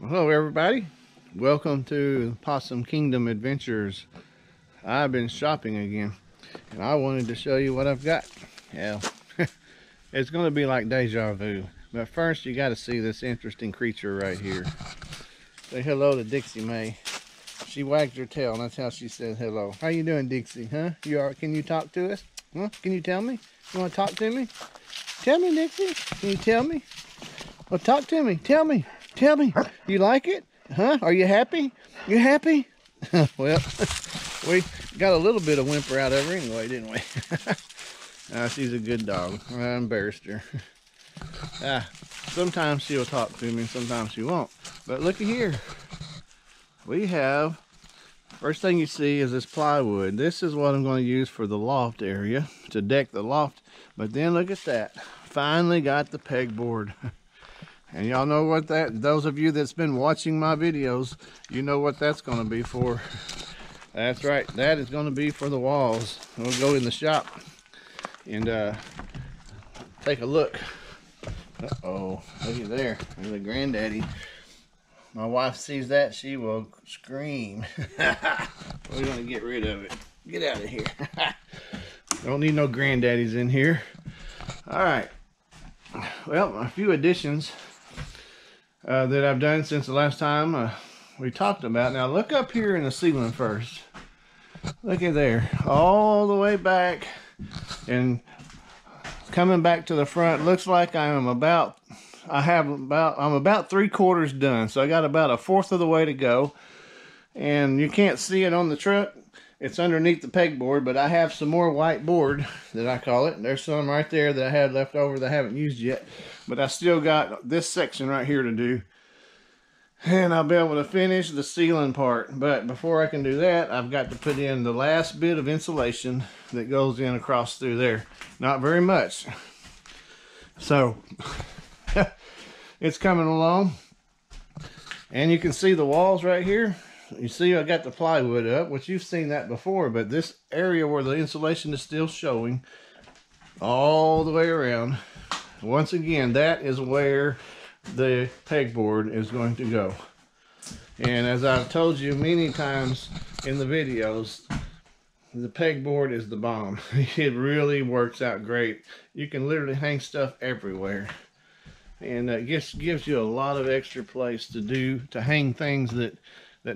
Hello everybody, welcome to Possum Kingdom Adventures. I've been shopping again and I wanted to show you what I've got. Yeah, it's going to be like deja vu, but first you got to see this interesting creature right here. Say hello to Dixie Mae. She wagged her tail and that's how she said hello. How you doing, Dixie? Huh? Can you talk to us? Huh? Can you tell me? You want to talk to me? Tell me, Dixie. Can you tell me? Well, talk to me. Tell me. Tell me. You like it? Huh? Are you happy? You happy? Well, we got a little bit of whimper out of her anyway, didn't we? She's a good dog. I embarrassed her. Sometimes she'll talk to me and sometimes she won't. But looky here. We have, first thing you see is this plywood. This is what I'm going to use for the loft area, to deck the loft. But then look at that. Finally got the pegboard. And y'all know what those of you that's been watching my videos, you know what that's going to be for. That's right, that is going to be for the walls. We'll go in the shop and take a look. Uh-oh, look at there, there's a granddaddy. My wife sees that, she will scream. We're going to get rid of it. Get out of here. Don't need no granddaddies in here. All right, well, a few additions that I've done since the last time we talked about. Now look up here in the ceiling first. Look at there, all the way back and coming back to the front. Looks like I'm about 3/4 done. So I got about 1/4 of the way to go. And you can't see it on the truck. It's underneath the pegboard, but I have some more white board that I call it. There's some right there that I had left over that I haven't used yet. But I still got this section right here to do. And I'll be able to finish the ceiling part. But before I can do that, I've got to put in the last bit of insulation that goes in across through there. Not very much. So, it's coming along. And you can see the walls right here. You see I got the plywood up, which you've seen that before, but this area where the insulation is still showing all the way around, once again, that is where the pegboard is going to go. And as I've told you many times in the videos, the pegboard is the bomb. It really works out great. You can literally hang stuff everywhere. And it just gives you a lot of extra place to hang things that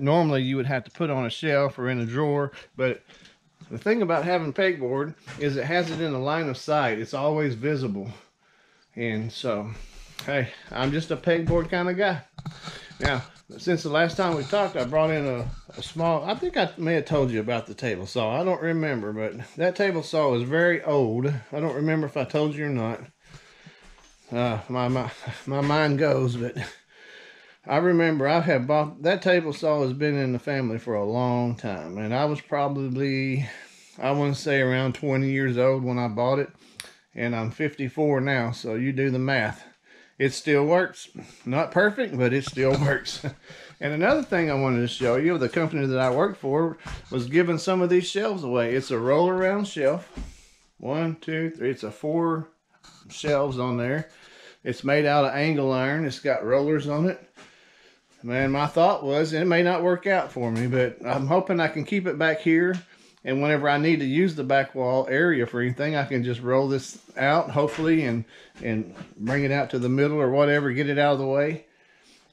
normally you would have to put on a shelf or in a drawer. But the thing about having pegboard is it has it in the line of sight. It's always visible. And so, hey, I'm just a pegboard kind of guy. Now, since the last time we talked, I brought in a small, I think I may have told you about the table saw. I don't remember, but that table saw is very old. I don't remember if I told you or not. My mind goes, but I remember I have bought that table saw. Has been in the family for a long time, and I was probably, I want to say, around 20 years old when I bought it, and I'm 54 now, so you do the math. It still works. Not perfect, but it still works. And another thing I wanted to show you, the company that I worked for was giving some of these shelves away. It's a roll around shelf. 1, 2, 3. It's a 4 shelves on there. It's made out of angle iron. It's got rollers on it. Man, my thought was it may not work out for me, but I'm hoping I can keep it back here. And whenever I need to use the back wall area for anything, I can just roll this out, hopefully, and bring it out to the middle or whatever, get it out of the way.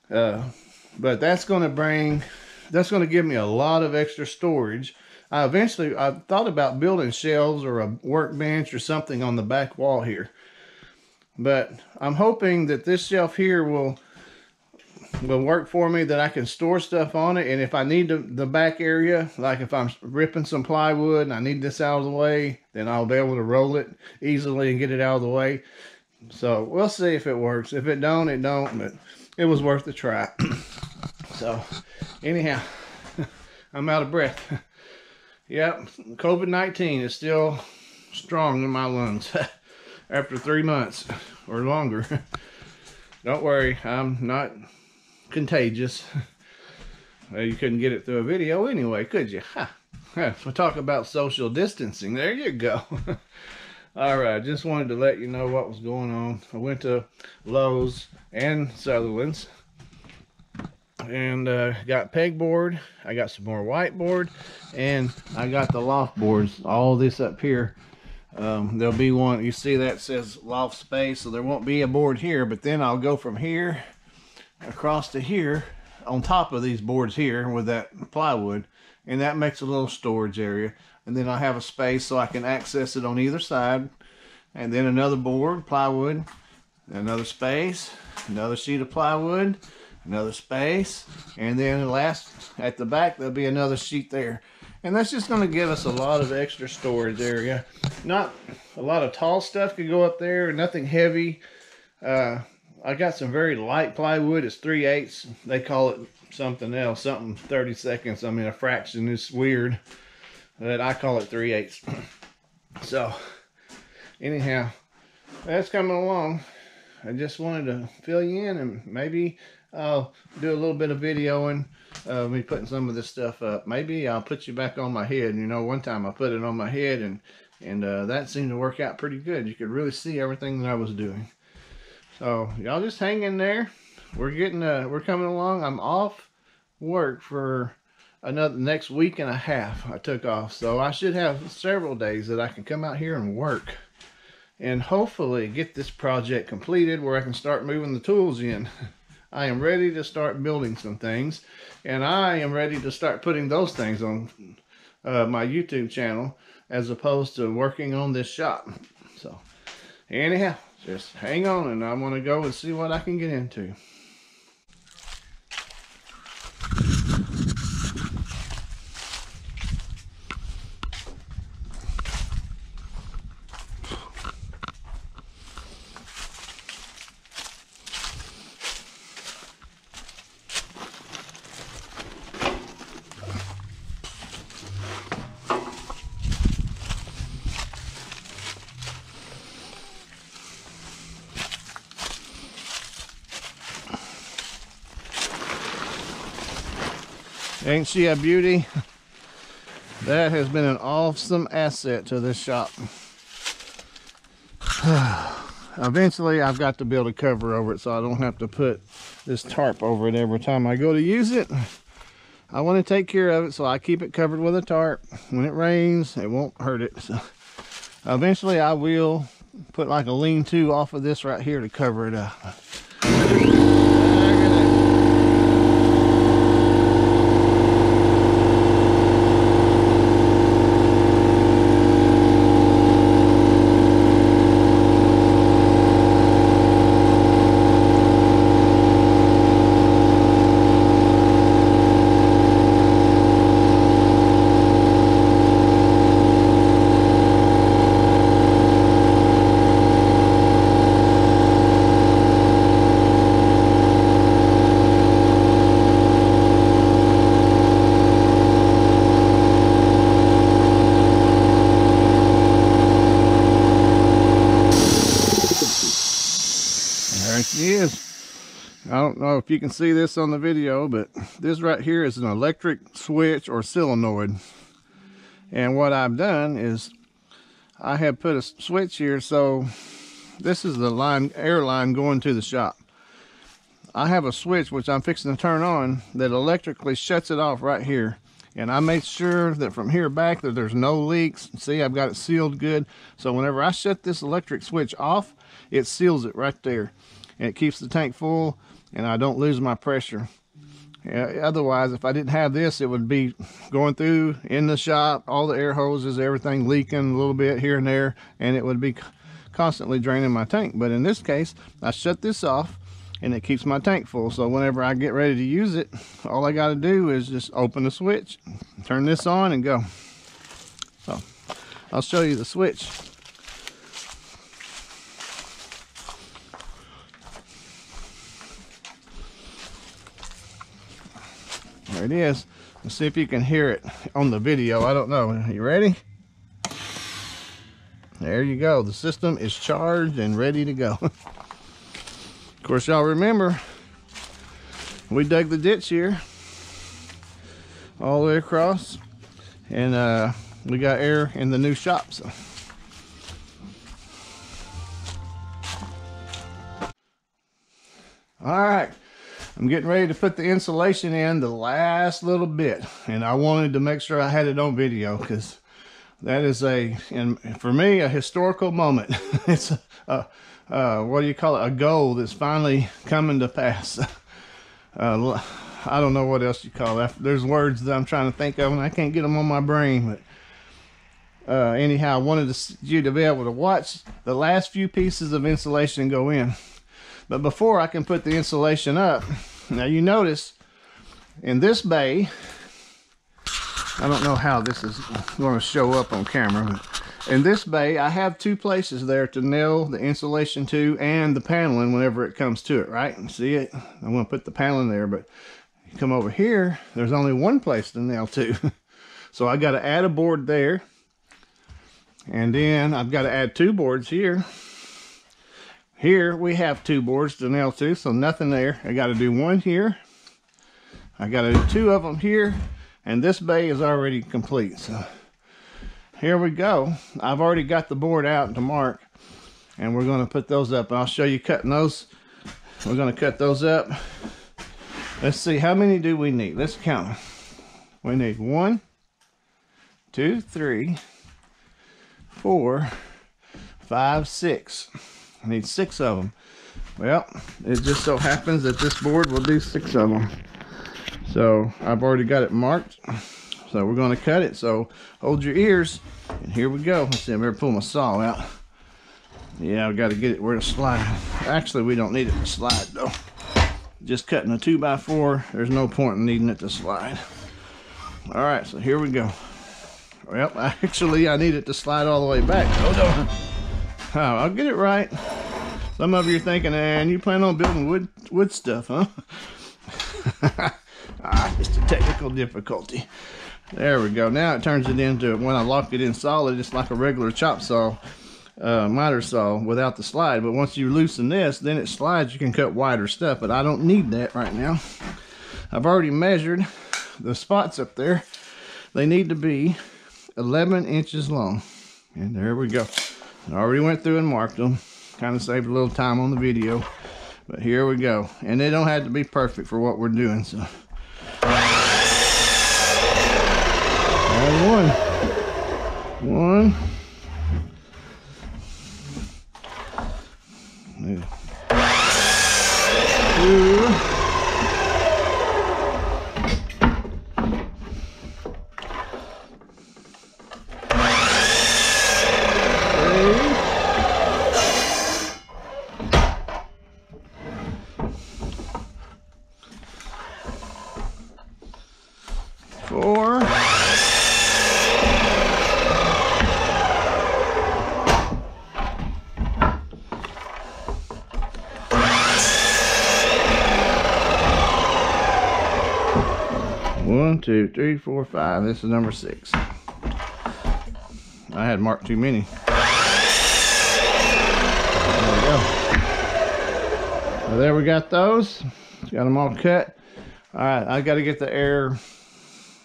But that's going to give me a lot of extra storage. I thought about building shelves or a workbench or something on the back wall here. But I'm hoping that this shelf here will work for me, that I can store stuff on it. And if I need the back area, like if I'm ripping some plywood and I need this out of the way, then I'll be able to roll it easily and get it out of the way. So we'll see if it works. If it don't, it don't, but it was worth a try. So anyhow, I'm out of breath. Yep, COVID-19 is still strong in my lungs after 3 months or longer. Don't worry, I'm not contagious. Well, you couldn't get it through a video anyway, could you? We'll talk about social distancing. There you go. All right, just wanted to let you know what was going on. I went to Lowe's and Sutherland's and got pegboard. I got some more whiteboard, and I got the loft boards. All this up here. There'll be one, you see that says loft space, so there won't be a board here, but then I'll go from here across to here on top of these boards here with that plywood, and that makes a little storage area. And then I have a space so I can access it on either side, and then another board, plywood, another space, another sheet of plywood, another space, and then last at the back there'll be another sheet there. And that's just going to give us a lot of extra storage area. Not a lot of tall stuff could go up there, nothing heavy. I got some very light plywood. It's 3/8. They call it something else, something 30 seconds. I mean, a fraction is weird, but I call it 3/8. So, anyhow, that's coming along. I just wanted to fill you in, and maybe I'll do a little bit of videoing. Me putting some of this stuff up. Maybe I'll put you back on my head. You know, one time I put it on my head, and that seemed to work out pretty good. You could really see everything that I was doing. So y'all just hang in there. We're coming along. I'm off work for next week and a half. I took off, so I should have several days that I can come out here and work, and hopefully get this project completed where I can start moving the tools in. I am ready to start building some things, and I am ready to start putting those things on my YouTube channel as opposed to working on this shop. So anyhow, just hang on, and I'm going to go and see what I can get into. Ain't she a beauty? That has been an awesome asset to this shop. Eventually I've got to build a cover over it so I don't have to put this tarp over it every time I go to use it. I want to take care of it, so I keep it covered with a tarp. When it rains, it won't hurt it. So eventually I will put like a lean-to off of this right here to cover it up. There she is. I don't know if you can see this on the video, but this right here is an electric switch or solenoid. And what I've done is I have put a switch here, so this is the line, air line going to the shop. I have a switch which I'm fixing to turn on that electrically shuts it off right here. And I made sure that from here back that there's no leaks. See, I've got it sealed good. So whenever I shut this electric switch off, it seals it right there. And it keeps the tank full, and I don't lose my pressure. Otherwise, if I didn't have this, it would be going through in the shop, all the air hoses, everything leaking a little bit here and there, and it would be constantly draining my tank. But in this case, I shut this off, and it keeps my tank full. So whenever I get ready to use it, all I got to do is just open the switch, turn this on, and go. So I'll show you the switch. There it is. Let's see if you can hear it on the video. I don't know. Are you ready? There you go. The system is charged and ready to go. Of course, y'all remember we dug the ditch here all the way across, and we got air in the new shop. So all right, I'm getting ready to put the insulation in the last little bit, and I wanted to make sure I had it on video because that is and for me, a historical moment. It's what do you call it? A goal that's finally coming to pass. I don't know what else you call that. There's words that I'm trying to think of and I can't get them on my brain, but anyhow, I wanted you to be able to watch the last few pieces of insulation go in. But before I can put the insulation up, now you notice in this bay, I don't know how this is going to show up on camera, but in this bay, I have two places there to nail the insulation to and the paneling whenever it comes to it, right? See it? I'm going to put the paneling there, but you come over here, there's only one place to nail to. So I got to add a board there. And then I've got to add two boards here. Here we have two boards to nail to, so nothing there. I got to do one here. I got to do two of them here, and this bay is already complete. So here we go. I've already got the board out to mark, and we're going to put those up. And I'll show you cutting those. We're going to cut those up. Let's see, how many do we need? Let's count them. We need 1, 2, 3, 4, 5, 6. I need 6 of them. Well, it just so happens that this board will do 6 of them. So I've already got it marked. So we're going to cut it. So hold your ears. And here we go. Let's see, I better pull my saw out. Yeah, I've got to get it where to slide. Actually, we don't need it to slide though. Just cutting a 2x4, there's no point in needing it to slide. All right, so here we go. Well, actually, I need it to slide all the way back. Oh, no. Oh, I'll get it right. Some of you are thinking, and you plan on building wood stuff, huh? Just a technical difficulty. There we go. Now it turns it into, when I lock it in solid, it's like a regular chop saw, miter saw without the slide. But once you loosen this, then it slides. You can cut wider stuff, but I don't need that right now. I've already measured the spots up there. They need to be 11 inches long. And there we go. I already went through and marked them. Kind of saved a little time on the video. But here we go. And they don't have to be perfect for what we're doing. So one. 2. 4. 1, 2, 3, 4, 5. This is number 6. I had marked too many. There we go. So there we got those. Got them all cut. All right, I got to get the air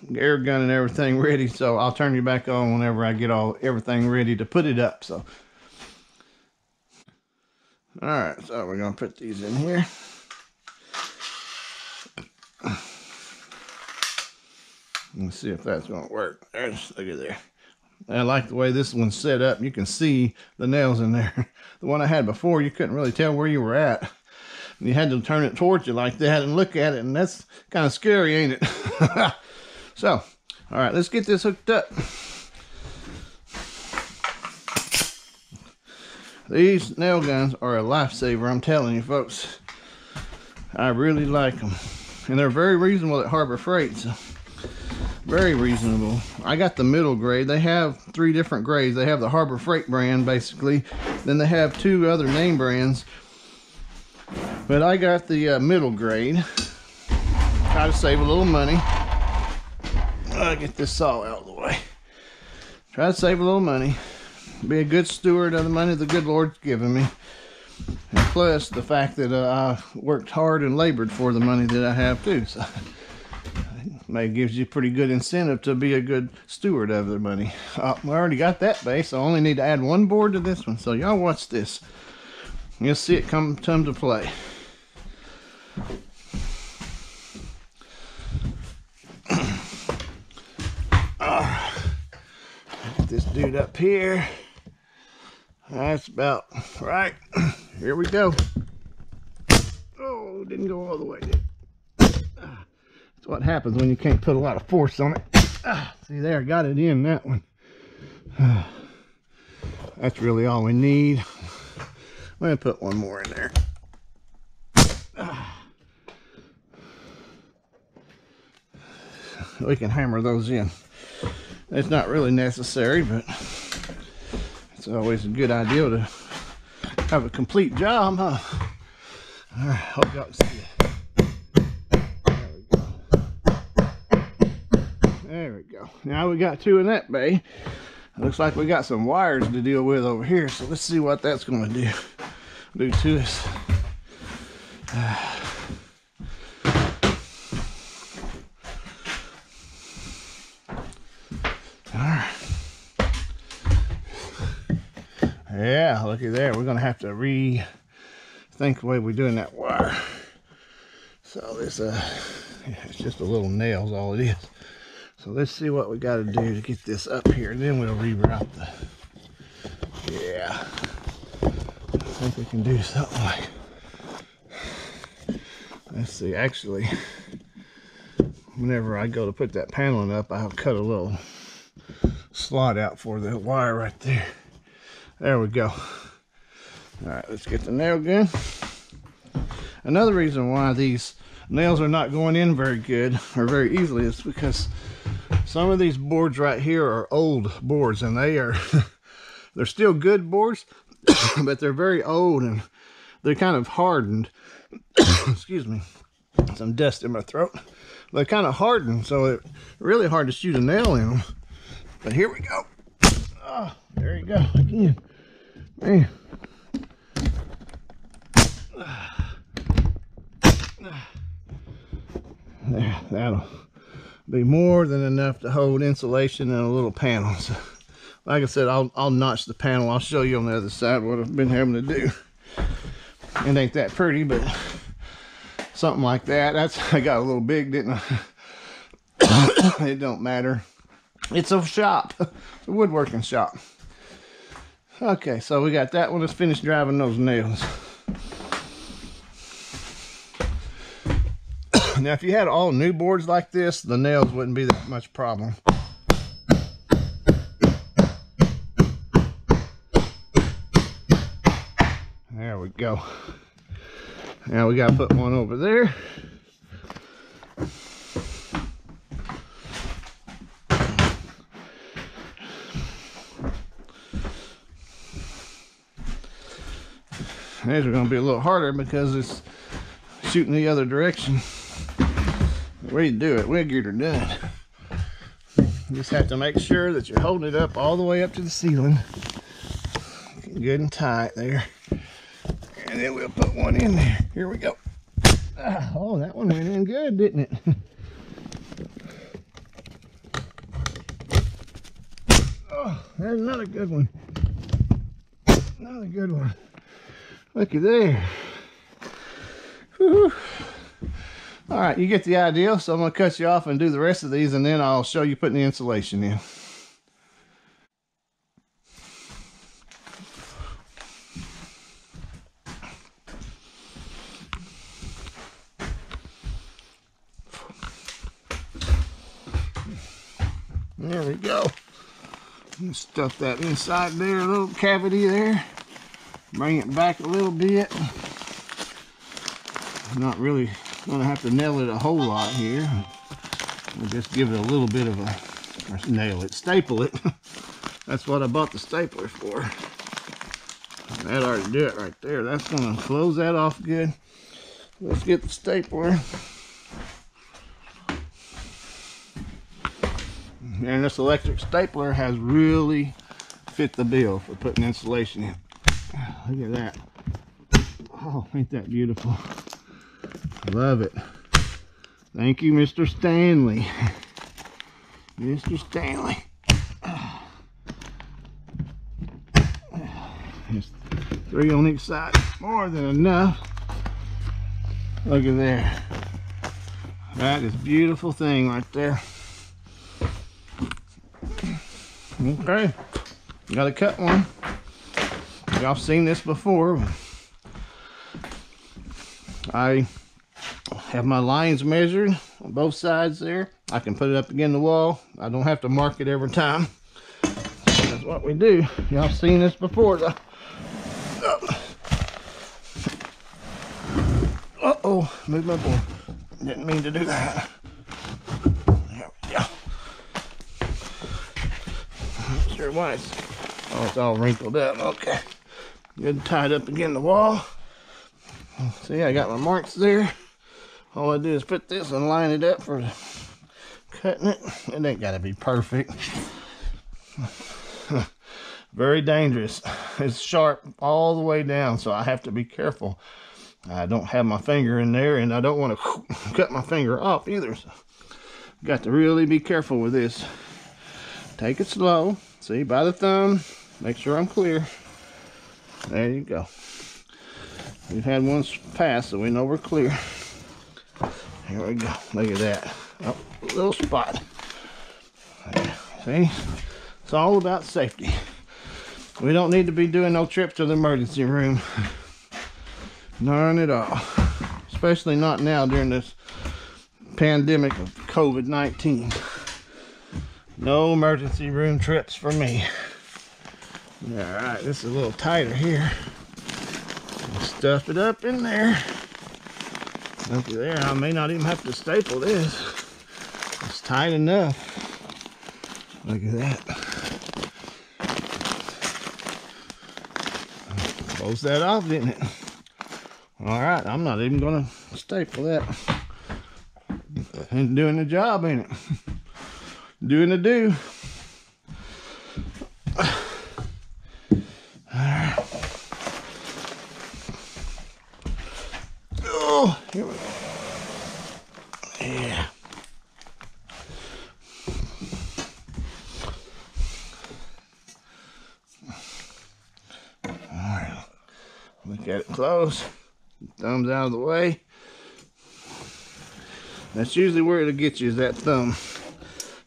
gun and everything ready, so I'll turn you back on whenever I get everything ready to put it up. So all right, so we're gonna put these in here. Let's see if that's gonna work. Look at there. I like the way this one's set up. You can see the nails in there. The one I had before, you couldn't really tell where you were at. You had to turn it towards you like that and look at it, and that's kind of scary, ain't it? So, all right, let's get this hooked up. These nail guns are a lifesaver, I'm telling you, folks. I really like them. And they're very reasonable at Harbor Freight. So very reasonable. I got the middle grade. They have 3 different grades. They have the Harbor Freight brand, basically. Then they have 2 other name brands. But I got the middle grade. Try to save a little money. I'll get this saw out of the way. Try to save a little money. Be a good steward of the money the good Lord's given me. And plus the fact that I worked hard and labored for the money that I have too. So it gives you pretty good incentive to be a good steward of the money. I already got that base. I only need to add 1 board to this one. So y'all watch this. You'll see it come to play. this dude up here. That's about right. Here we go. Oh, didn't go all the way, did it? That's what happens when you can't put a lot of force on it. See there, got it in that one. That's really all we need. I'm going to put one more in there. We can hammer those in. It's not really necessary, but it's always a good idea to have a complete job, huh? All right, hope y'all can see it. There we go. Now we got two in that bay. It looks like we got some wires to deal with over here, so let's see what that's going to do to us. Yeah, looky there. We're going to have to rethink the way we're doing that wire. So this, it's just a little nail's all it is. So let's see what we got to do to get this up here. And then we'll reroute the, yeah. I think we can do something like, let's see, actually, whenever I go to put that paneling up, I'll cut a little slot out for the wire right there. There we go. All right, let's get the nail gun. Another reason why these nails are not going in very good or very easily is because some of these boards right here are old boards, and they're still good boards, but they're very old and they're kind of hardened. Excuse me, some dust in my throat. They're kind of hardened, so it's really hard to shoot a nail in them. But here we go. Oh, there you go again. Man. There, that'll be more than enough to hold insulation in a little panel. So, like I said, I'll notch the panel. I'll show you on the other side what I've been having to do. It ain't that pretty, but something like that. I got a little big, didn't I? It don't matter. It's a shop, it's a woodworking shop. Okay, so we got that one. Let's finish driving those nails. Now, if you had all new boards like this, the nails wouldn't be that much problem. There we go. Now we gotta put one over there. These are going to be a little harder because it's shooting the other direction. The way you do it, we'll get her done. You just have to make sure that you're holding it up all the way up to the ceiling. Good and tight there. And then we'll put one in there. Here we go. Oh, that one went in good, didn't it? Oh, there's another good one. Another good one. Looky there. Woo-hoo. All right, you get the idea. So I'm going to cut you off and do the rest of these, and then I'll show you putting the insulation in. There we go. Stuff that inside there, a little cavity there. Bring it back a little bit. I'm not really going to have to nail it a whole lot here. We'll just give it a little bit of a, or nail it, staple it. That's what I bought the stapler for. That ought to do it right there. That's going to close that off good. Let's get the stapler. And this electric stapler has really fit the bill for putting insulation in. Look at that. Oh, ain't that beautiful? Love it. Thank you, Mr. Stanley. Mr. Stanley. Just 3 on each side. More than enough. Look at there. That is a beautiful thing right there. Okay, gotta cut one. Y'all seen this before. I have my lines measured on both sides there. I can put it up against the wall. I don't have to mark it every time. That's what we do. Y'all seen this before though. Uh-oh, move my board. Didn't mean to do that. There we go. Not sure why it's all wrinkled up. Okay. Good, tied up against the wall. See, I got my marks there. All I do is put this and line it up for cutting it. It ain't gotta be perfect. Very dangerous. It's sharp all the way down, so I have to be careful. I don't have my finger in there, and I don't want to cut my finger off either. So got to really be careful with this. Take it slow. See, by the thumb. Make sure I'm clear. There you go. We've had one pass, so we know we're clear. Here we go. Look at that. Oh, little spot. See? It's all about safety. We don't need to be doing no trips to the emergency room. None at all. Especially not now during this pandemic of COVID-19. No emergency room trips for me. Alright, this is a little tighter here. Stuff it up in there. Looky there, I may not even have to staple this. It's tight enough. Look at that. Close that off, didn't it? Alright, I'm not even gonna staple that. And doing the job, ain't it? Doing the do. Alright. Oh, here we go. Yeah. Alright. Look at it close. Thumb's out of the way. That's usually where it'll get you, is that thumb.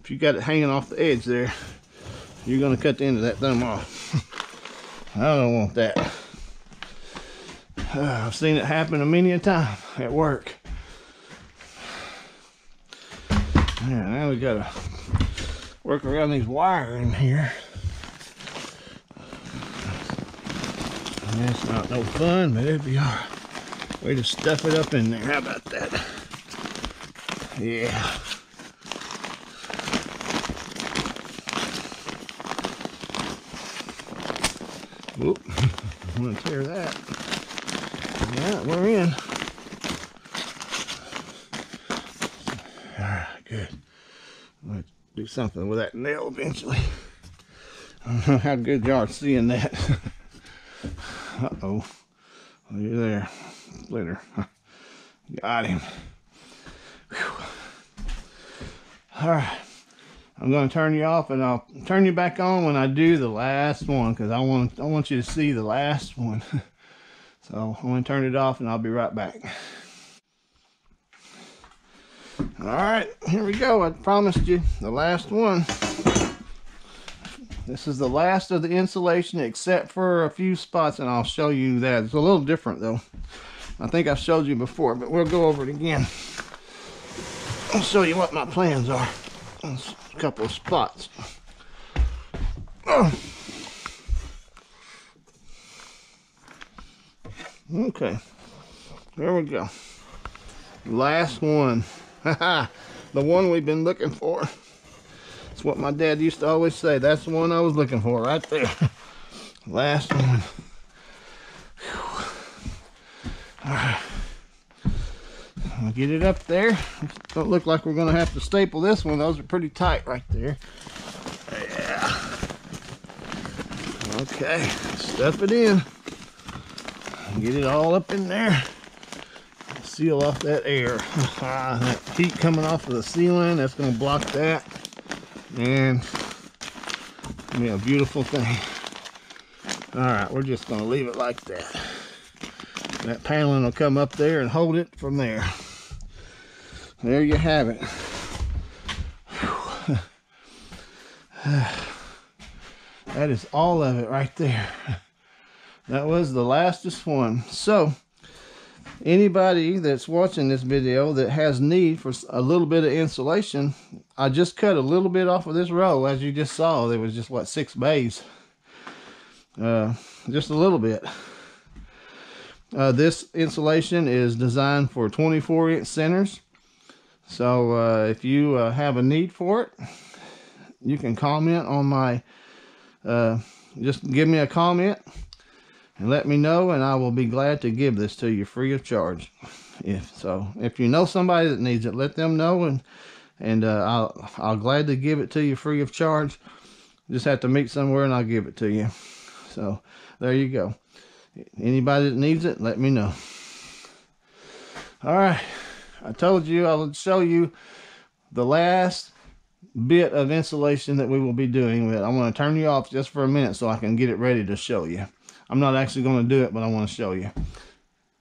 If you got it hanging off the edge there, you're going to cut the end of that thumb off. I don't want that. I've seen it happen many a time at work. Yeah, now we got to work around these wires in here. That's not no fun, but it'd be all right. Way to stuff it up in there. How about that? Yeah. Whoop. I'm going to tear that. Yeah, we're in. Alright, good. I'm going to do something with that nail eventually. I don't know how good y'all are seeing that. Uh-oh. Are you there? Later. Got him. Alright. I'm going to turn you off, and I'll turn you back on when I do the last one, because I want you to see the last one. So I'm going to turn it off, and I'll be right back. Alright, here we go. I promised you the last one. This is the last of the insulation except for a few spots, and I'll show you that. It's a little different though. I think I've showed you before, but we'll go over it again. I'll show you what my plans are. There's a couple of spots. Okay, there we go. Last one. The one we've been looking for. That's what my dad used to always say. That's the one I was looking for right there. Last one. Alright. I'll get it up there. Don't look like we're going to have to staple this one. Those are pretty tight right there. Yeah. Okay. Stuff it in. Get it all up in there. Seal off that air. That heat coming off of the ceiling, that's going to block that. And it'll be a beautiful thing. Alright, we're just going to leave it like that. That paneling will come up there and hold it from there. There you have it. That is all of it right there. That was the lastest one. So anybody that's watching this video that has need for a little bit of insulation, I just cut a little bit off of this roll. As you just saw, there was just what, 6 bays. Just a little bit. This insulation is designed for 24-inch centers. So if you have a need for it, you can comment on my, just give me a comment and let me know, and I will be glad to give this to you free of charge. If you know somebody that needs it, let them know, and I'll gladly give it to you free of charge. Just have to meet somewhere and I'll give it to you. So there you go. Anybody that needs it, let me know. All right, I told you I would show you the last bit of insulation that we will be doing. But I'm going to turn you off just for a minute so I can get it ready to show you. I'm not actually going to do it, but I want to show you.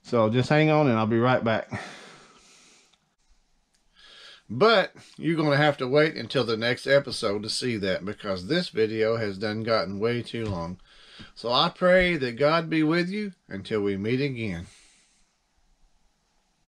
So just hang on and I'll be right back. But you're going to have to wait until the next episode to see that, because this video has done gotten way too long. So I pray that God be with you until we meet again.